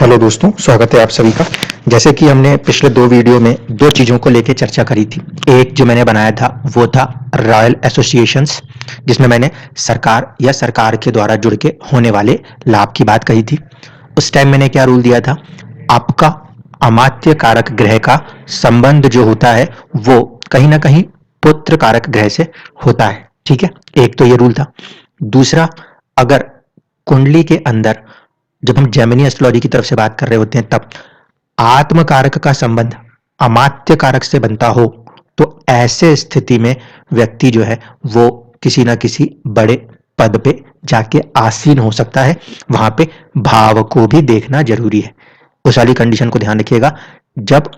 Hello दोस्तों, स्वागत है आप सभी का। जैसे कि हमने पिछले दो वीडियो में दो चीज़ों को लेकर चर्चा करी थी। एक जो मैंने बनाया था वो था रॉयल एसोसिएशंस, जिसमें मैंने सरकार या सरकार के द्वारा जुड़ के होने वाले लाभ की बात कही थी। उस टाइम मैंने क्या रूल दिया था, आपका अमात्य कारक ग्रह का संबंध जो होता है वो कहीं ना कहीं पुत्र कारक ग्रह से होता है। ठीक है, एक तो ये रूल था। दूसरा, अगर कुंडली के अंदर जब हम जेमिनी एस्ट्रोलॉजी की तरफ से बात कर रहे होते हैं तब आत्म कारक का संबंध अमात्य कारक से बनता हो तो ऐसे स्थिति में व्यक्ति जो है वो किसी ना किसी बड़े पद पे जाके आसीन हो सकता है। वहां पे भाव को भी देखना जरूरी है। उस वाली कंडीशन को ध्यान रखिएगा। जब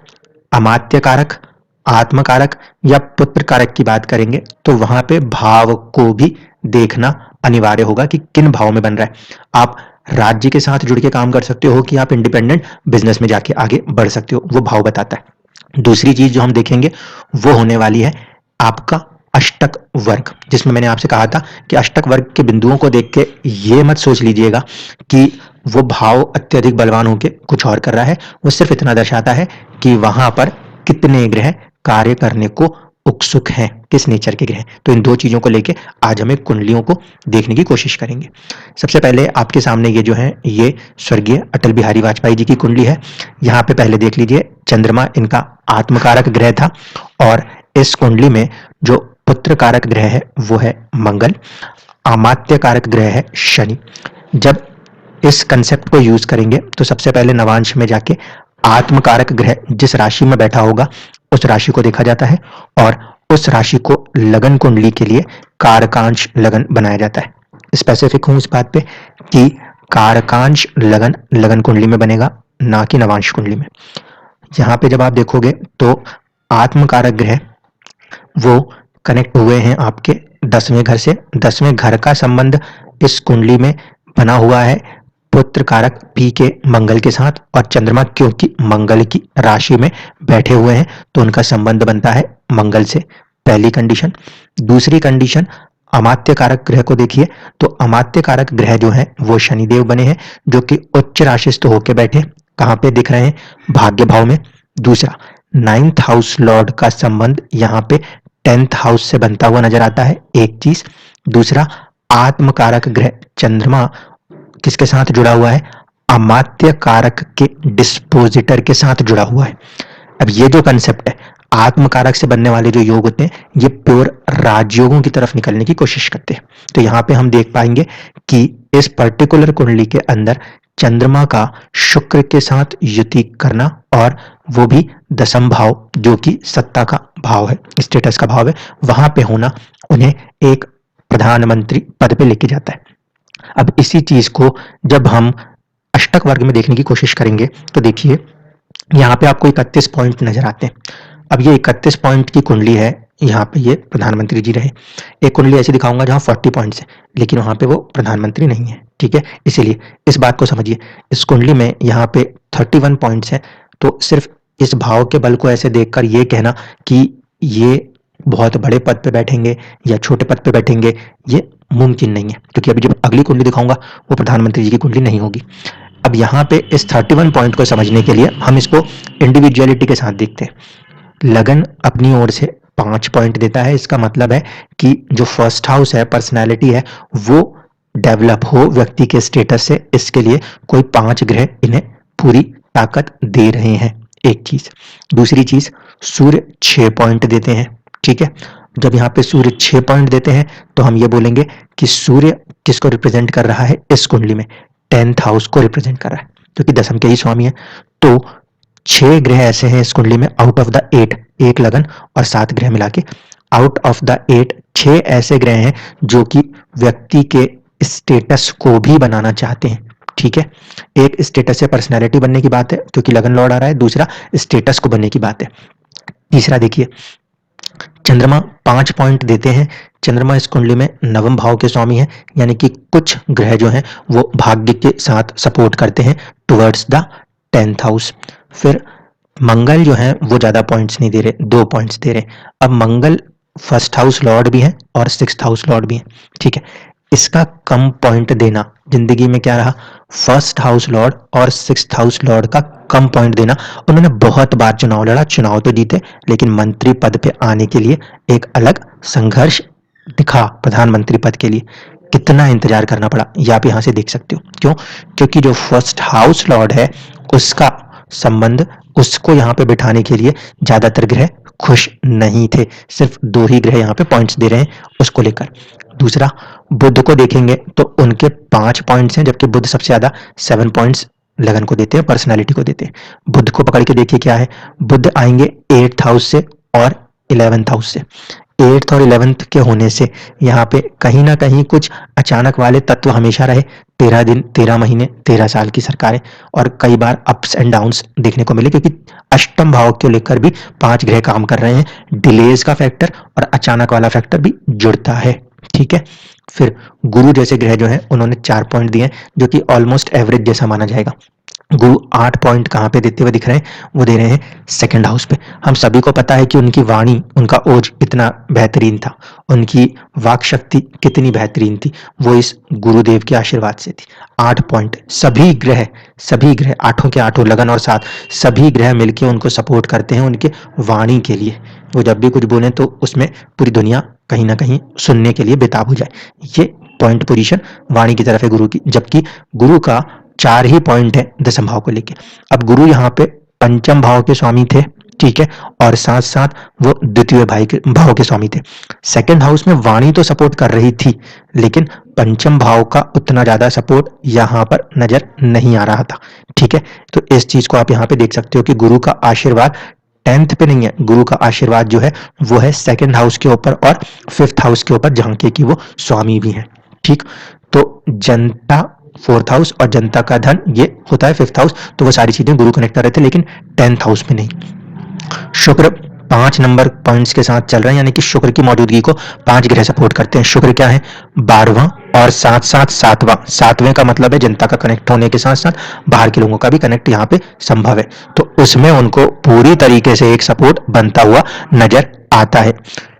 अमात्य कारक, आत्म कारक या पुत्र कारक की बात करेंगे तो वहां पे भाव को भी देखना अनिवार्य होगा कि किन भाव में बन रहा है। आप राज्य के साथ जुड़ के काम कर सकते हो कि आप इंडिपेंडेंट बिजनेस में जाके आगे बढ़ सकते हो, वो भाव बताता है। दूसरी चीज जो हम देखेंगे वो होने वाली है आपका अष्टक वर्ग, जिसमें मैंने आपसे कहा था कि अष्टक वर्ग के बिंदुओं को देख के ये मत सोच लीजिएगा कि वो भाव अत्यधिक बलवान होकर कुछ और कर रहा है। वो सिर्फ इतना दर्शाता है कि वहां पर कितने ग्रह कार्य करने को उत्सुक हैं, किस नेचर के ग्रह। तो इन दो चीजों को लेके आज हमें कुंडलियों को देखने की कोशिश करेंगे। सबसे पहले आपके सामने ये जो है ये स्वर्गीय अटल बिहारी वाजपेयी जी की कुंडली है। यहाँ पे पहले देख लीजिए, चंद्रमा इनका आत्मकारक ग्रह था और इस कुंडली में जो पुत्र कारक ग्रह है वो है मंगल, अमात्य कारक ग्रह है शनि। जब इस कंसेप्ट को यूज करेंगे तो सबसे पहले नवांश में जाके आत्मकारक ग्रह जिस राशि में बैठा होगा उस राशि को देखा जाता है और उस राशि को लगन कुंडली के लिए कारकांश लगन बनाया जाता है। स्पेसिफिक हूं इस बात पे कि कारकांश लगन लगन कुंडली में बनेगा, ना कि नवांश कुंडली में। यहाँ पे जब आप देखोगे तो आत्मकारक ग्रह वो कनेक्ट हुए हैं आपके 10वें घर से। 10वें घर का संबंध इस कुंडली में बना हुआ है पुत्र कारक पी के मंगल के साथ, और चंद्रमा क्योंकि मंगल की राशि में बैठे हुए हैं तो उनका संबंध बनता है मंगल से, पहली कंडीशन। दूसरी कंडीशन, अमात्य कारक ग्रह को देखिए तो अमात्य कारक ग्रह जो है वो शनिदेव बने हैं, जो कि उच्च राशिस्थ होकर बैठे कहां पे दिख रहे हैं, भाग्य भाव में। दूसरा, 9th हाउस लॉर्ड का संबंध यहाँ पे 10th हाउस से बनता हुआ नजर आता है, एक चीज। दूसरा, आत्मकारक ग्रह चंद्रमा किसके साथ जुड़ा हुआ है, अमात्य कारक के डिस्पोजिटर के साथ जुड़ा हुआ है। अब ये जो कंसेप्ट है, आत्मकारक से बनने वाले जो योग होते हैं ये प्योर राजयोगों की तरफ निकलने की कोशिश करते हैं। तो यहाँ पे हम देख पाएंगे कि इस पर्टिकुलर कुंडली के अंदर चंद्रमा का शुक्र के साथ युति करना, और वो भी दसम भाव जो कि सत्ता का भाव है, स्टेटस का भाव है, वहां पे होना उन्हें एक प्रधानमंत्री पद पे लेके जाता है। अब इसी चीज को जब हम अष्टक वर्ग में देखने की कोशिश करेंगे तो देखिए यहाँ पे आपको 31 पॉइंट नजर आते हैं। अब ये 31 पॉइंट की कुंडली है, यहाँ पे ये प्रधानमंत्री जी रहे। एक कुंडली ऐसी दिखाऊंगा जहाँ 40 पॉइंट्स है लेकिन वहां पे वो प्रधानमंत्री नहीं है। ठीक है, इसीलिए इस बात को समझिए, इस कुंडली में यहाँ पे 31 पॉइंट्स है। तो सिर्फ इस भाव के बल को ऐसे देखकर ये कहना कि ये बहुत बड़े पद पे बैठेंगे या छोटे पद पे बैठेंगे, ये मुमकिन नहीं है, क्योंकि अभी जब अगली कुंडली दिखाऊंगा वो प्रधानमंत्री जी की कुंडली नहीं होगी। अब यहाँ पे इस 31 पॉइंट को समझने के लिए हम इसको इंडिविजुअलिटी के साथ देखते हैं। लगन अपनी ओर से 5 पॉइंट देता है। इसका मतलब है कि जो फर्स्ट हाउस है, पर्सनैलिटी है, वो डेवलप हो व्यक्ति के स्टेटस से, इसके लिए कोई 5 ग्रह इन्हें पूरी ताकत दे रहे हैं, एक चीज। दूसरी चीज, सूर्य 6 पॉइंट देते हैं। ठीक है, जब यहाँ पे सूर्य 6 पॉइंट देते हैं तो हम ये बोलेंगे कि सूर्य किसको रिप्रेजेंट कर रहा है इस कुंडली में, 10th हाउस को रिप्रेजेंट कर रहा है, क्योंकि दसम के ही स्वामी है। तो 6 ग्रह ऐसे हैं इस कुंडली में आउट ऑफ द 8, एक लगन और 7 ग्रह मिला के आउट ऑफ द 8 6 ऐसे ग्रह हैं जो कि व्यक्ति के स्टेटस को भी बनाना चाहते हैं। ठीक है, एक स्टेटस से पर्सनैलिटी बनने की बात है क्योंकि लगन लॉर्ड आ रहा है, दूसरा स्टेटस को बनने की बात है। तीसरा देखिए, चंद्रमा 5 पॉइंट देते हैं। चंद्रमा इस कुंडली में नवम भाव के स्वामी हैं, यानी कि कुछ ग्रह जो हैं वो भाग्य के साथ सपोर्ट करते हैं टुवर्ड्स द 10th हाउस। फिर मंगल जो है वो ज्यादा पॉइंट्स नहीं दे रहे, 2 पॉइंट्स दे रहे। अब मंगल फर्स्ट हाउस लॉर्ड भी है और 6th हाउस लॉर्ड भी है। ठीक है, इसका कम पॉइंट देना जिंदगी में क्या रहा, फर्स्ट हाउस लॉर्ड और सिक्स्थ हाउस लॉर्ड का कम पॉइंट देना। उन्होंने बहुत बार चुनाव लड़ा, चुनाव तो जीते, लेकिन मंत्री पद पे आने के लिए एक अलग संघर्ष दिखा। प्रधानमंत्री पद के लिए कितना इंतजार करना पड़ा, ये आप यहाँ से देख सकते हो। क्यों? क्योंकि जो फर्स्ट हाउस लॉर्ड है उसका संबंध, उसको यहाँ पे बिठाने के लिए ज्यादातर ग्रह खुश नहीं थे। सिर्फ 2 ही ग्रह यहाँ पे पॉइंट्स दे रहे हैं उसको लेकर। दूसरा, बुध को देखेंगे तो उनके 5 पॉइंट्स हैं, जबकि बुध सबसे ज्यादा 7 पॉइंट्स लगन को देते हैं, पर्सनालिटी को देते हैं। बुध को पकड़ के देखिए क्या है। बुध आएंगे 8th हाउस से और 11th हाउस से। 8th और 11th के होने से यहाँ पे कहीं ना कहीं कुछ अचानक वाले तत्व हमेशा रहे। 13 दिन, 13 महीने, 13 साल की सरकारें, और कई बार अप्स एंड डाउन्स देखने को मिले, क्योंकि अष्टम भाव को लेकर भी 5 ग्रह काम कर रहे हैं। डिलेज का फैक्टर और अचानक वाला फैक्टर भी जुड़ता है। ठीक है। फिर गुरु जैसे ग्रह जो है उन्होंने 4 पॉइंट दिए, जो कि ऑलमोस्ट एवरेज जैसा माना जाएगा। गुरु 8 पॉइंट कहां पे देते हुए दिख रहे हैं? वो दे रहे हैं 2nd हाउस पे। हम सभी को पता है कि उनकी वाणी, उनका ओज इतना बेहतरीन था, उनकी वाक शक्ति कितनी बेहतरीन थी, वो इस गुरुदेव के आशीर्वाद से थी। 8 पॉइंट, सभी ग्रह 8 के 8 लगन और साथ सभी ग्रह मिलके उनको सपोर्ट करते हैं उनके वाणी के लिए। वो जब भी कुछ बोले तो उसमें पूरी दुनिया कहीं ना कहीं सुनने के लिए बेताब हो जाए। ये पॉइंट पोजीशन वाणी की तरफ है गुरु की, जबकि गुरु का 4 ही पॉइंट है 10th भाव को लेके। अब गुरु यहाँ पे 5th भाव के स्वामी थे, ठीक है, और साथ साथ वो 2य भाव के स्वामी थे। 2nd हाउस में वाणी तो सपोर्ट कर रही थी, लेकिन 5th भाव का उतना ज्यादा सपोर्ट यहाँ पर नजर नहीं आ रहा था। ठीक है, तो इस चीज को आप यहाँ पे देख सकते हो कि गुरु का आशीर्वाद 10th पे नहीं है। गुरु का आशीर्वाद जो है वो है 2nd हाउस के ऊपर और 5th हाउस के ऊपर, जहां के कि वो स्वामी भी हैं। ठीक, तो जनता 4th हाउस और जनता का धन ये होता है 5th हाउस, तो वो सारी चीजें गुरु कनेक्ट कर रहे थे, लेकिन 10th हाउस में नहीं। शुक्र 5 नंबर पॉइंट्स के साथ चल रहे हैं, यानी कि शुक्र की मौजूदगी को 5 ग्रह सपोर्ट करते हैं। शुक्र क्या है? 12वां और साथ साथ 7वां। 7वें का मतलब है जनता का कनेक्ट होने के साथ साथ बाहर के लोगों का भी कनेक्ट यहाँ पे संभव है, तो उसमें उनको पूरी तरीके से एक सपोर्ट बनता हुआ नजर आता है।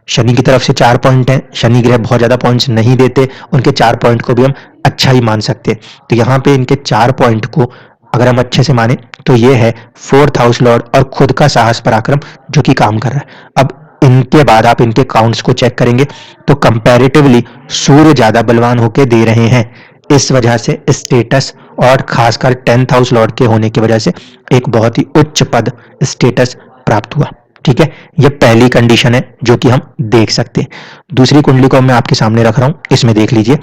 शनि की तरफ से 4 पॉइंट हैं। शनि ग्रह बहुत ज्यादा पॉइंट्स नहीं देते, उनके 4 पॉइंट को भी हम अच्छा ही मान सकते हैं। तो यहाँ पे इनके 4 पॉइंट को अगर हम अच्छे से माने तो ये है 4th हाउस लॉर्ड और खुद का साहस पराक्रम जो कि काम कर रहा है। अब इनके बाद आप इनके काउंट्स को चेक करेंगे तो कंपैरेटिवली सूर्य ज्यादा बलवान होके दे रहे हैं। इस वजह से स्टेटस, और खासकर 10th हाउस लॉर्ड के होने की वजह से एक बहुत ही उच्च पद स्टेटस प्राप्त हुआ। ठीक है, ये पहली कंडीशन है जो कि हम देख सकते हैं। दूसरी कुंडली को मैं आपके सामने रख रहा हूं, इसमें देख लीजिए।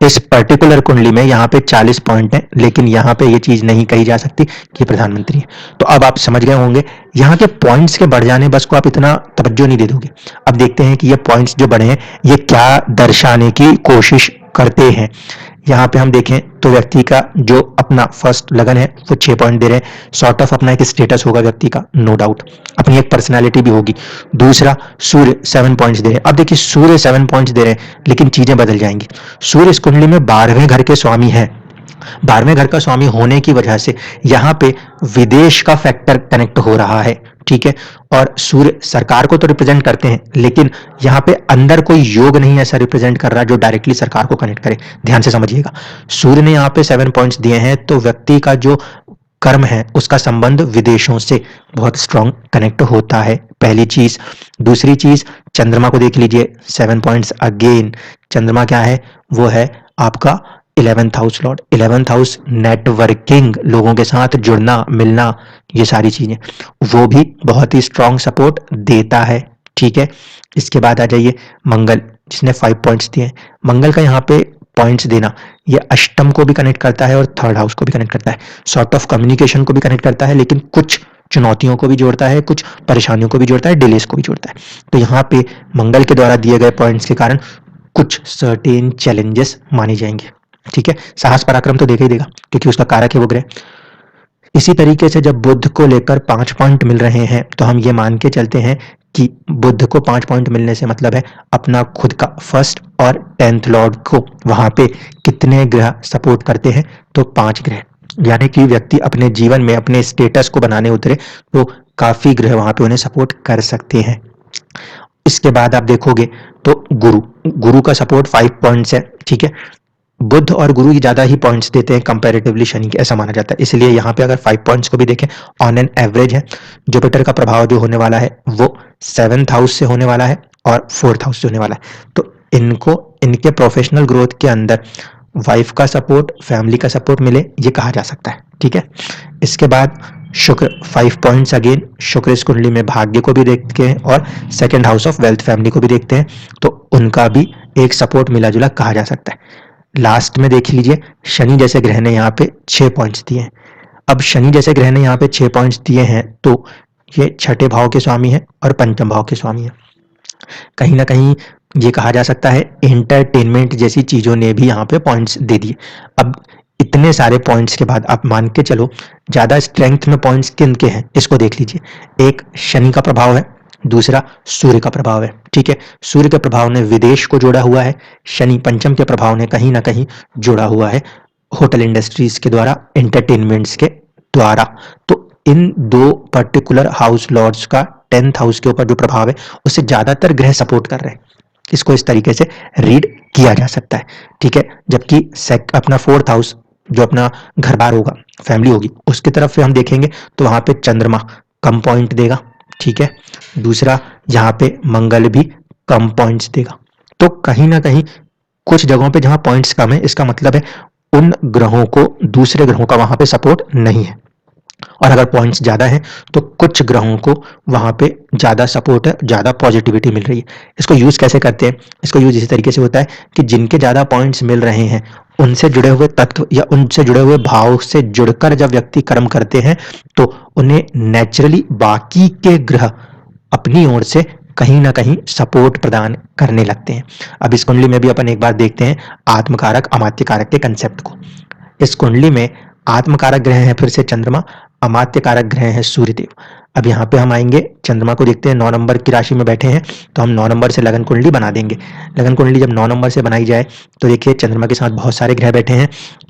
इस पर्टिकुलर कुंडली में यहाँ पे 40 पॉइंट है, लेकिन यहाँ पे ये चीज नहीं कही जा सकती कि प्रधानमंत्री है। तो अब आप समझ गए होंगे यहाँ के पॉइंट्स के बढ़ जाने बस को आप इतना तवज्जो नहीं दे दोगे। अब देखते हैं कि ये पॉइंट्स जो बढ़े हैं ये क्या दर्शाने की कोशिश करते हैं। यहाँ पे हम देखें तो व्यक्ति का जो अपना फर्स्ट लगन है वो 6 पॉइंट दे रहे हैं। सॉर्ट ऑफ अपना एक स्टेटस होगा व्यक्ति का, नो डाउट, अपनी एक पर्सनालिटी भी होगी। दूसरा, सूर्य 7 पॉइंट्स दे रहे हैं। अब देखिए सूर्य 7 पॉइंट्स दे रहे हैं, लेकिन चीजें बदल जाएंगी। सूर्य इस कुंडली में 12वें घर के स्वामी है। 12वें घर का स्वामी होने की वजह से यहाँ पे विदेश का फैक्टर कनेक्ट हो रहा है। ठीक है, और सूर्य सरकार को तो रिप्रेजेंट करते हैं, लेकिन यहाँ पे अंदर कोई योग नहीं ऐसा रिप्रेजेंट कर रहा जो डायरेक्टली सरकार को कनेक्ट करे। ध्यान से समझिएगा, सूर्य ने यहाँ पे 7 पॉइंट्स दिए हैं, तो व्यक्ति का जो कर्म है उसका संबंध विदेशों से बहुत स्ट्रांग कनेक्ट होता है, पहली चीज। दूसरी चीज, चंद्रमा को देख लीजिए, 7 पॉइंट्स अगेन। चंद्रमा क्या है? वो है आपका 11th house Lord. 11th house networking, लोगों के साथ जुड़ना मिलना, ये सारी चीजें, वो भी बहुत ही स्ट्रांग सपोर्ट देता है। ठीक है, इसके बाद आ जाइए मंगल, जिसने 5 पॉइंट्स दिए। मंगल का यहाँ पे पॉइंट्स देना, ये अष्टम को भी कनेक्ट करता है और 3rd हाउस को भी कनेक्ट करता है। सॉर्ट ऑफ कम्युनिकेशन को भी कनेक्ट करता है, लेकिन कुछ चुनौतियों को भी जोड़ता है, कुछ परेशानियों को भी जोड़ता है, डिलेस को भी जोड़ता है। तो यहाँ पे मंगल के द्वारा दिए गए पॉइंट्स के कारण कुछ सर्टेन चैलेंजेस माने जाएंगे। ठीक है, साहस पराक्रम तो देगा ही देगा, क्योंकि उसका कारक है वो ग्रह। इसी तरीके से जब बुध को लेकर 5 पॉइंट मिल रहे हैं, तो हम ये मान के चलते हैं कि बुध को 5 पॉइंट मिलने से मतलब है अपना खुद का फर्स्ट और 10th लॉर्ड को वहां पे कितने ग्रह सपोर्ट करते हैं? तो 5 ग्रह, यानी कि व्यक्ति अपने जीवन में अपने स्टेटस को बनाने उतरे तो काफी ग्रह वहां पे उन्हें सपोर्ट कर सकते हैं। इसके बाद आप देखोगे तो गुरु का सपोर्ट 5 पॉइंट्स है। ठीक है, बुध और गुरु ज़्यादा ही पॉइंट्स देते हैं कंपैरेटिवली शनि के, ऐसा माना जाता है। इसलिए यहाँ पे अगर 5 पॉइंट्स को भी देखें ऑन एन एवरेज है, जुपिटर का प्रभाव जो होने वाला है वो 7th हाउस से होने वाला है और 4th हाउस से होने वाला है। तो इनको इनके प्रोफेशनल ग्रोथ के अंदर वाइफ का सपोर्ट, फैमिली का सपोर्ट मिले, ये कहा जा सकता है। ठीक है, इसके बाद शुक्र 5 पॉइंट्स, अगेन शुक्र इस कुंडली में भाग्य को भी देखते हैं और second house of wealth family को भी देखते हैं, तो उनका भी एक सपोर्ट मिला जुला कहा जा सकता है। लास्ट में देख लीजिए शनि जैसे ग्रह ने यहाँ पे 6 पॉइंट्स दिए हैं। अब शनि जैसे ग्रह ने यहाँ पे 6 पॉइंट्स दिए हैं तो ये छठे भाव के स्वामी है और पंचम भाव के स्वामी है। कहीं ना कहीं ये कहा जा सकता है एंटरटेनमेंट जैसी चीजों ने भी यहाँ पे पॉइंट्स दे दिए। अब इतने सारे पॉइंट्स के बाद आप मान के चलो ज्यादा स्ट्रेंथ में पॉइंट्स किन के हैं इसको देख लीजिए। एक शनि का प्रभाव है, दूसरा सूर्य का प्रभाव है। ठीक है, सूर्य के प्रभाव ने विदेश को जोड़ा हुआ है, शनि पंचम के प्रभाव ने कहीं ना कहीं जोड़ा हुआ है होटल इंडस्ट्रीज के द्वारा, एंटरटेनमेंट्स के द्वारा। तो इन दो पर्टिकुलर हाउस लॉर्ड्स का 10th हाउस के ऊपर जो प्रभाव है उससे ज्यादातर ग्रह सपोर्ट कर रहे हैं। इसको इस तरीके से रीड किया जा सकता है। ठीक है, जबकि अपना 4th हाउस जो अपना घर बार होगा, फैमिली होगी, उसकी तरफ से हम देखेंगे तो वहां पे चंद्रमा कम पॉइंट देगा। ठीक है, दूसरा यहाँ पे मंगल भी कम पॉइंट्स देगा। तो कहीं ना कहीं कुछ जगहों पे जहां पॉइंट्स कम है इसका मतलब है उन ग्रहों को दूसरे ग्रहों का वहां पे सपोर्ट नहीं है, और अगर पॉइंट्स ज्यादा हैं तो कुछ ग्रहों को वहां पे ज्यादा सपोर्ट है, ज्यादा पॉजिटिविटी मिल रही है। इसको यूज कैसे करते हैं? इसको यूज इसी तरीके से होता है कि जिनके ज्यादा पॉइंट्स मिल रहे हैं उनसे जुड़े हुए तत्व या उनसे जुड़े हुए भाव से जुड़कर जब व्यक्ति कर्म करते हैं तो उन्हें नेचुरली बाकी के ग्रह अपनी ओर से कहीं ना कहीं सपोर्ट प्रदान करने लगते हैं। अब इस कुंडली में भी अपन एक बार देखते हैं आत्मकारक अमात्य कारक के कंसेप्ट को। इस कुंडली में आत्मकारक ग्रह है फिर से चंद्रमा, अमात्य कारक ग्रह है सूर्यदेव। अब यहाँ पे हम आएंगे, चंद्रमा को देखते हैं 9 नंबर की राशि में बैठे हैं, तो हम 9 नंबर से लगन कुंडली बना देंगे। लगन कुंडली जब 9 नंबर से बनाई जाए तो देखिए चंद्रमा के साथ बहुत सारे ग्रह बैठे हैं।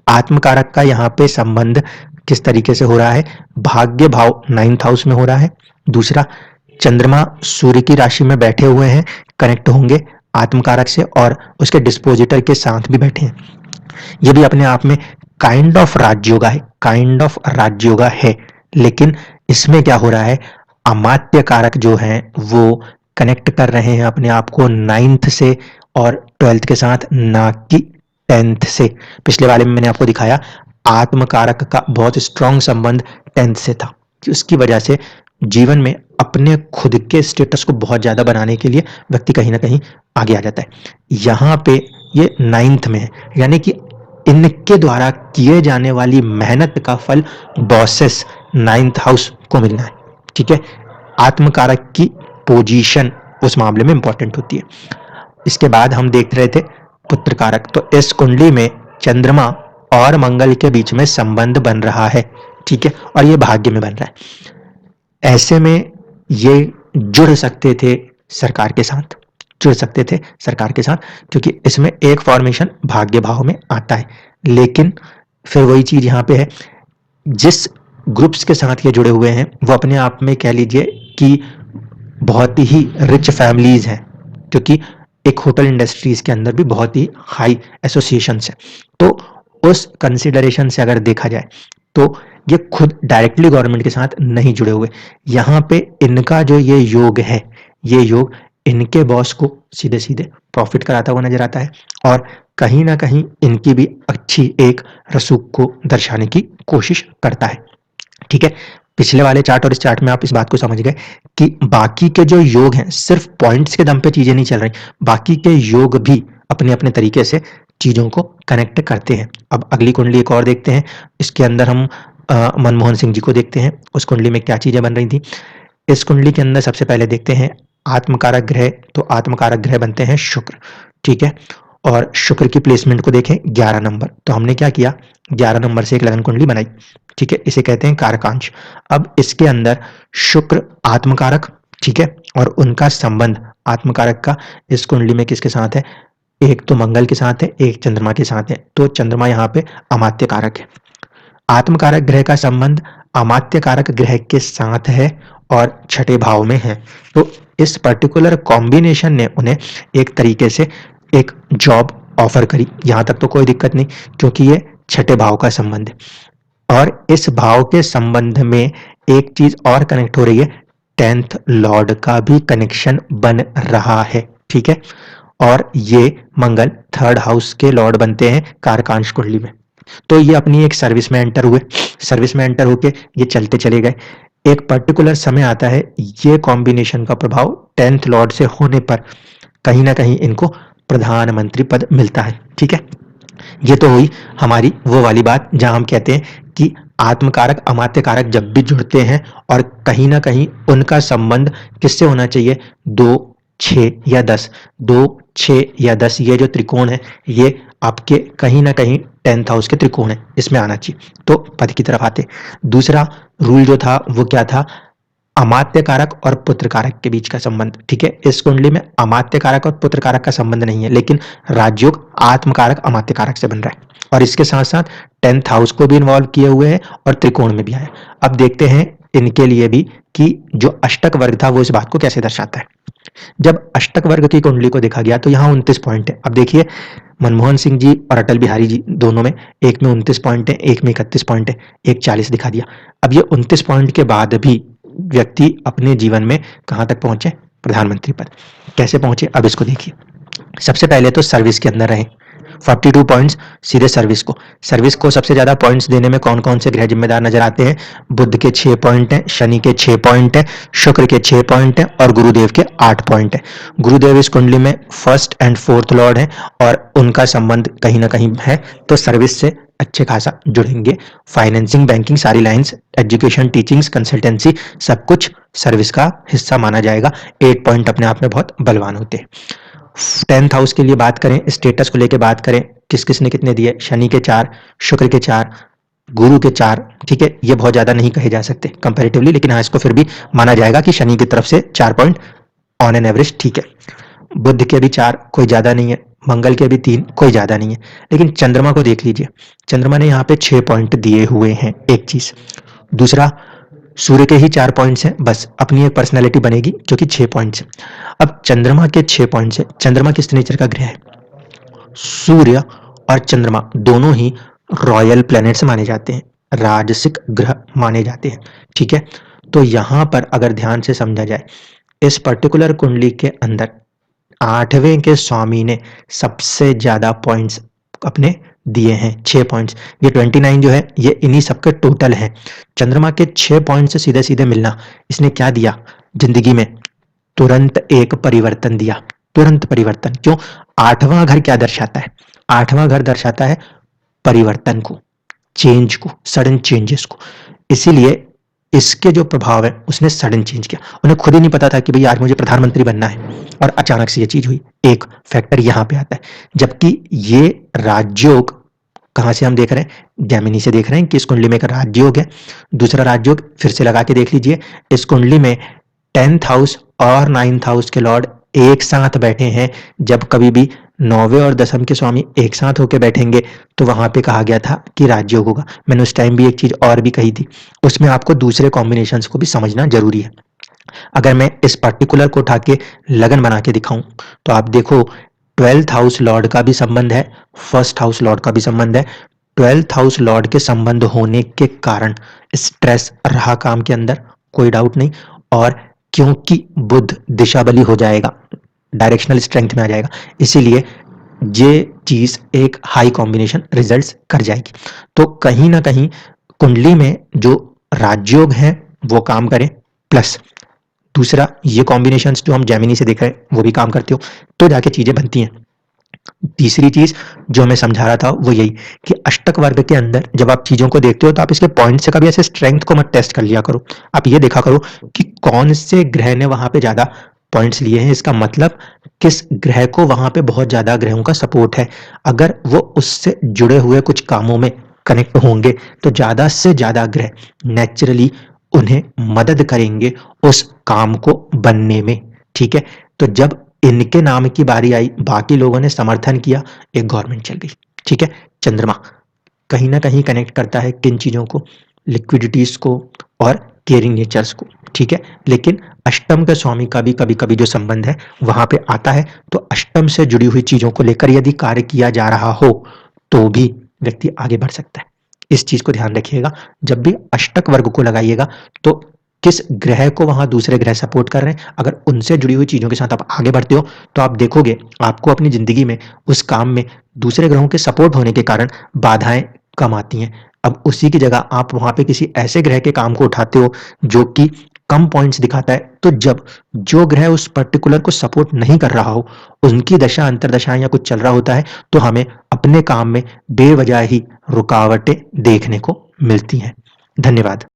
आत्मकारक का यहाँ पे संबंध किस तरीके से हो रहा है? भाग्य भाव 9th हाउस में हो रहा है। दूसरा, चंद्रमा सूर्य की राशि में बैठे हुए हैं, कनेक्ट होंगे आत्मकारक से और उसके डिस्पोजिटर के साथ भी बैठे हैं। ये भी अपने आप में काइंड ऑफ राजयोगा है, काइंड ऑफ राजयोगा है, लेकिन इसमें क्या हो रहा है? अमात्य कारक जो है वो कनेक्ट कर रहे हैं अपने आप को 9th से और 12th के साथ, ना कि 10th से। पिछले वाले में मैंने आपको दिखाया आत्मकारक का बहुत स्ट्रॉन्ग संबंध 10th से था, कि उसकी वजह से जीवन में अपने खुद के स्टेटस को बहुत ज्यादा बनाने के लिए व्यक्ति कहीं ना कहीं आगे आ जाता है। यहाँ पे ये 9th में है, यानी कि इनके द्वारा किए जाने वाली मेहनत का फल बॉसेस 9th हाउस को मिलना है। ठीक है, आत्मकारक की पोजीशन उस मामले में इंपॉर्टेंट होती है। इसके बाद हम देख रहे थे पुत्र कारक, तो इस कुंडली में चंद्रमा और मंगल के बीच में संबंध बन रहा है। ठीक है, और ये भाग्य में बन रहा है। ऐसे में ये जुड़ सकते थे सरकार के साथ, जुड़ सकते थे सरकार के साथ, क्योंकि इसमें एक फॉर्मेशन भाग्य भाव में आता है। लेकिन फिर वही चीज यहाँ पे है, जिस ग्रुप्स के साथ ये जुड़े हुए हैं वो अपने आप में कह लीजिए कि बहुत ही रिच फैमिलीज हैं, क्योंकि एक होटल इंडस्ट्रीज के अंदर भी बहुत ही हाई एसोसिएशंस है। तो उस कंसिडरेशन से अगर देखा जाए तो ये खुद डायरेक्टली गवर्नमेंट के साथ नहीं जुड़े हुए। यहाँ पे इनका जो ये योग है, ये योग इनके बॉस को सीधे सीधे प्रॉफिट कराता हुआ नजर आता है, और कहीं ना कहीं इनकी भी अच्छी एक रसूख को दर्शाने की कोशिश करता है। ठीक है, पिछले वाले चार्ट और इस चार्ट में आप इस बात को समझ गए कि बाकी के जो योग हैं सिर्फ पॉइंट्स के दम पे चीजें नहीं चल रही, बाकी के योग भी अपने अपने तरीके से चीजों को कनेक्ट करते हैं। अब अगली कुंडली एक और देखते हैं, इसके अंदर हम मनमोहन सिंह जी को देखते हैं, उस कुंडली में क्या चीजें बन रही थी। इस कुंडली के अंदर सबसे पहले देखते हैं आत्मकारक ग्रह, तो आत्मकारक ग्रह बनते हैं शुक्र। ठीक है, और शुक्र की प्लेसमेंट को देखें 11 नंबर, तो हमने क्या किया 11 नंबर से एक लगन कुंडली बनाई। ठीक है, इसे कहते हैं कारकांश। अब इसके अंदर शुक्र आत्मकारक, ठीक है, और उनका संबंध आत्मकारक का इस कुंडली में किसके साथ है? एक तो मंगल के साथ है, एक चंद्रमा के साथ है, तो चंद्रमा यहाँ पे अमात्य कारक है। आत्मकारक ग्रह का संबंध अमात्य कारक ग्रह के साथ है और छठे भाव में है। तो इस पर्टिकुलर कॉम्बिनेशन ने उन्हें एक तरीके से एक जॉब ऑफर करी, यहाँ तक तो कोई दिक्कत नहीं क्योंकि ये छठे भाव का संबंध है। और इस भाव के संबंध में एक चीज और कनेक्ट हो रही है, 10th लॉर्ड का भी कनेक्शन बन रहा है, ठीक है। और ये मंगल 3rd हाउस के लॉर्ड बनते हैं कारकांश कुंडली में। तो ये अपनी एक सर्विस में एंटर हुए, सर्विस में एंटर होके ये चलते चले गए। एक पर्टिकुलर समय आता है, ये कॉम्बिनेशन का प्रभाव 10th लॉर्ड से होने पर कहीं ना कहीं इनको प्रधानमंत्री पद मिलता है, ठीक है। ये तो हुई हमारी वो वाली बात जहां हम कहते हैं कि आत्मकारक अमात्य कारक जब भी जुड़ते हैं और कहीं ना कहीं उनका संबंध किससे होना चाहिए, 2, 6 या 10, 2, 6 या 10 ये जो त्रिकोण है ये आपके कहीं ना कहीं 10th हाउस के त्रिकोण है, इसमें आना चाहिए। तो पद की तरफ आते, दूसरा रूल जो था वो क्या था, अमात्य कारक और पुत्र कारक के बीच का संबंध, ठीक है। इस कुंडली में अमात्य कारक और पुत्र कारक का संबंध नहीं है, लेकिन राजयोग आत्मकारक अमात्य कारक से बन रहा है और इसके साथ साथ 10th हाउस को भी इन्वॉल्व किए हुए हैं और त्रिकोण में भी आया। अब देखते हैं इनके लिए भी कि जो अष्टक वर्ग था वो इस बात को कैसे दर्शाता है। जब अष्टक वर्ग की कुंडली को देखा गया तो यहाँ 29 पॉइंट है। अब देखिए मनमोहन सिंह जी और अटल बिहारी जी दोनों में, एक में 29 पॉइंट है, एक में 31 पॉइंट है, एक 40 दिखा दिया। अब ये 29 पॉइंट के बाद भी व्यक्ति अपने जीवन में कहां तक पहुंचे, प्रधानमंत्री पद। कैसे पहुंचे, अब इसको देखिए। सबसे पहले तो सर्विस के अंदर रहे, 42 पॉइंट्स सीधे सर्विस को सबसे ज्यादा पॉइंट्स देने में कौन कौन से ग्रह जिम्मेदार नजर आते हैं, बुध के 6 पॉइंट हैं, शनि के 6 पॉइंट हैं, शुक्र के 6 पॉइंट हैं और गुरुदेव के 8 पॉइंट हैं। गुरुदेव इस कुंडली में 1st एंड 4th लॉर्ड हैं और उनका संबंध कहीं ना कहीं है, तो सर्विस से अच्छे खासा जुड़ेंगे। फाइनेंसिंग, बैंकिंग, सारी लाइंस, एजुकेशन, टीचिंग्स, कंसल्टेंसी, सब कुछ सर्विस का हिस्सा माना जाएगा। 8 पॉइंट अपने आप में बहुत बलवान होते हैं। 10th हाउस के लिए बात करें, स्टेटस को लेकर बात करें, किस किस ने कितने दिए, शनि के 4, शुक्र के 4, गुरु के 4, ठीक है। ये बहुत ज्यादा नहीं कहे जा सकते कंपैरेटिवली, लेकिन हाँ इसको फिर भी माना जाएगा कि शनि की तरफ से 4 पॉइंट ऑन एन एवरेज, ठीक है। बुध के भी 4, कोई ज्यादा नहीं है, मंगल के भी 3, कोई ज्यादा नहीं है। लेकिन चंद्रमा को देख लीजिए, चंद्रमा ने यहाँ पे 6 पॉइंट दिए हुए हैं, एक चीज। दूसरा, सूर्य के ही 4 पॉइंट्स हैं, बस अपनी एक पर्सनैलिटी बनेगी क्योंकि 6 पॉइंट्स हैं। अब चंद्रमा के 6 पॉइंट्स है, चंद्रमा किस नेचर का ग्रह है, सूर्य और चंद्रमा दोनों ही रॉयल प्लैनेट्स माने जाते हैं, राजसिक ग्रह माने जाते हैं, ठीक है। तो यहां पर अगर ध्यान से समझा जाए, इस पर्टिकुलर कुंडली के अंदर 8वें के स्वामी ने सबसे ज्यादा पॉइंट्स अपने दिए हैं, 6 पॉइंट्स। ये 29 जो है ये इन्हीं सबके टोटल हैं। चंद्रमा के 6 पॉइंट से सीधे सीधे मिलना, इसने क्या दिया जिंदगी में, तुरंत एक परिवर्तन दिया, तुरंत परिवर्तन। क्यों, 8वां घर क्या दर्शाता है, 8वां घर दर्शाता है परिवर्तन को, चेंज को, सडन चेंजेस को। इसीलिए इसके जो प्रभाव है उसने सडन चेंज किया। उन्हें खुद ही नहीं पता था कि भाई आज मुझे प्रधानमंत्री बनना है और अचानक से ये चीज हुई, एक फैक्टर यहां पे आता है। जबकि ये राजयोग कहां से हम देख रहे हैं, जैमिनी से देख रहे हैं कि इस कुंडली में एक राजयोग है। दूसरा राजयोग फिर से लगा के देख लीजिए, इस कुंडली में 10th हाउस और 9th हाउस के लॉर्ड एक साथ बैठे हैं। जब कभी भी 9वें और 10वें के स्वामी एक साथ होकर बैठेंगे तो वहां पे कहा गया था कि राजयोग होगा। मैंने उस टाइम भी एक चीज और भी कही थी, उसमें आपको दूसरे कॉम्बिनेशंस को भी समझना जरूरी है। अगर मैं इस पर्टिकुलर को उठा के लगन बना के दिखाऊं तो आप देखो, 12th हाउस लॉर्ड का भी संबंध है, 1st हाउस लॉर्ड का भी संबंध है। 12th हाउस लॉर्ड के संबंध होने के कारण स्ट्रेस रहा काम के अंदर, कोई डाउट नहीं। और क्योंकि बुध दिशा बली हो जाएगा, डायरेक्शनल स्ट्रेंथ में आ जाएगा, इसीलिए ये चीज एक हाई कॉम्बिनेशन रिजल्ट्स कर जाएगी। तो कहीं ना कहीं कुंडली में जो राजयोग है वो काम करें, प्लस दूसरा ये कॉम्बिनेशंस जो हम जैमिनी से देख रहे हैं वो भी काम करते हो, तो जाके चीजें बनती हैं। तीसरी चीज जो मैं समझा रहा था वो यही कि अष्टक वर्ग के अंदर जब आप चीजों को देखते हो तो आप इसके पॉइंट से कभी ऐसे स्ट्रेंथ को मत टेस्ट कर लिया करो। आप ये देखा करो कि कौन से ग्रह ने वहां पे ज्यादा पॉइंट्स लिए हैं, इसका मतलब किस ग्रह को वहां पे बहुत ज्यादा ग्रहों का सपोर्ट है। अगर वो उससे जुड़े हुए कुछ कामों में कनेक्ट होंगे तो ज्यादा से ज्यादा ग्रह नेचुरली उन्हें मदद करेंगे उस काम को बनने में, ठीक है। तो जब इनके नाम की बारी आई, बाकी लोगों ने समर्थन किया, एक गवर्नमेंट चल गई, ठीक है। चंद्रमा कहीं ना कहीं कनेक्ट करता है किन चीजों को, लिक्विडिटीज को और केयरिंग नेचर्स को। ठीक है, लेकिन अष्टम के स्वामी का भी कभी-कभी जो संबंध है वहाँ पे आता है, तो अष्टम से जुड़ी हुई चीज़ों को लेकर यदि कार्य किया जा रहा हो, तो भी व्यक्ति आगे बढ़ सकता है। इस चीज़ को ध्यान रखिएगा, जब भी अष्टक वर्ग को लगाइएगा, तो किस ग्रह को वहाँ दूसरे ग्रह सपोर्ट कर रहे हैं, अगर उनसे जुड़ी हुई चीज़ों के साथ आप आगे बढ़ते हो, तो आप देखोगे आपको अपनी ज़िंदगी में उस काम में दूसरे ग्रहों के सपोर्ट होने के कारण बाधाएँ कम आती हैं। अब उसी की जगह आप वहाँ पे किसी ऐसे ग्रह के काम को उठाते हो जो कि कम पॉइंट्स दिखाता है, तो जब जो ग्रह उस पर्टिकुलर को सपोर्ट नहीं कर रहा हो, उनकी दशा अंतर्दशा या कुछ चल रहा होता है, तो हमें अपने काम में बेवजह ही रुकावटें देखने को मिलती हैं। धन्यवाद।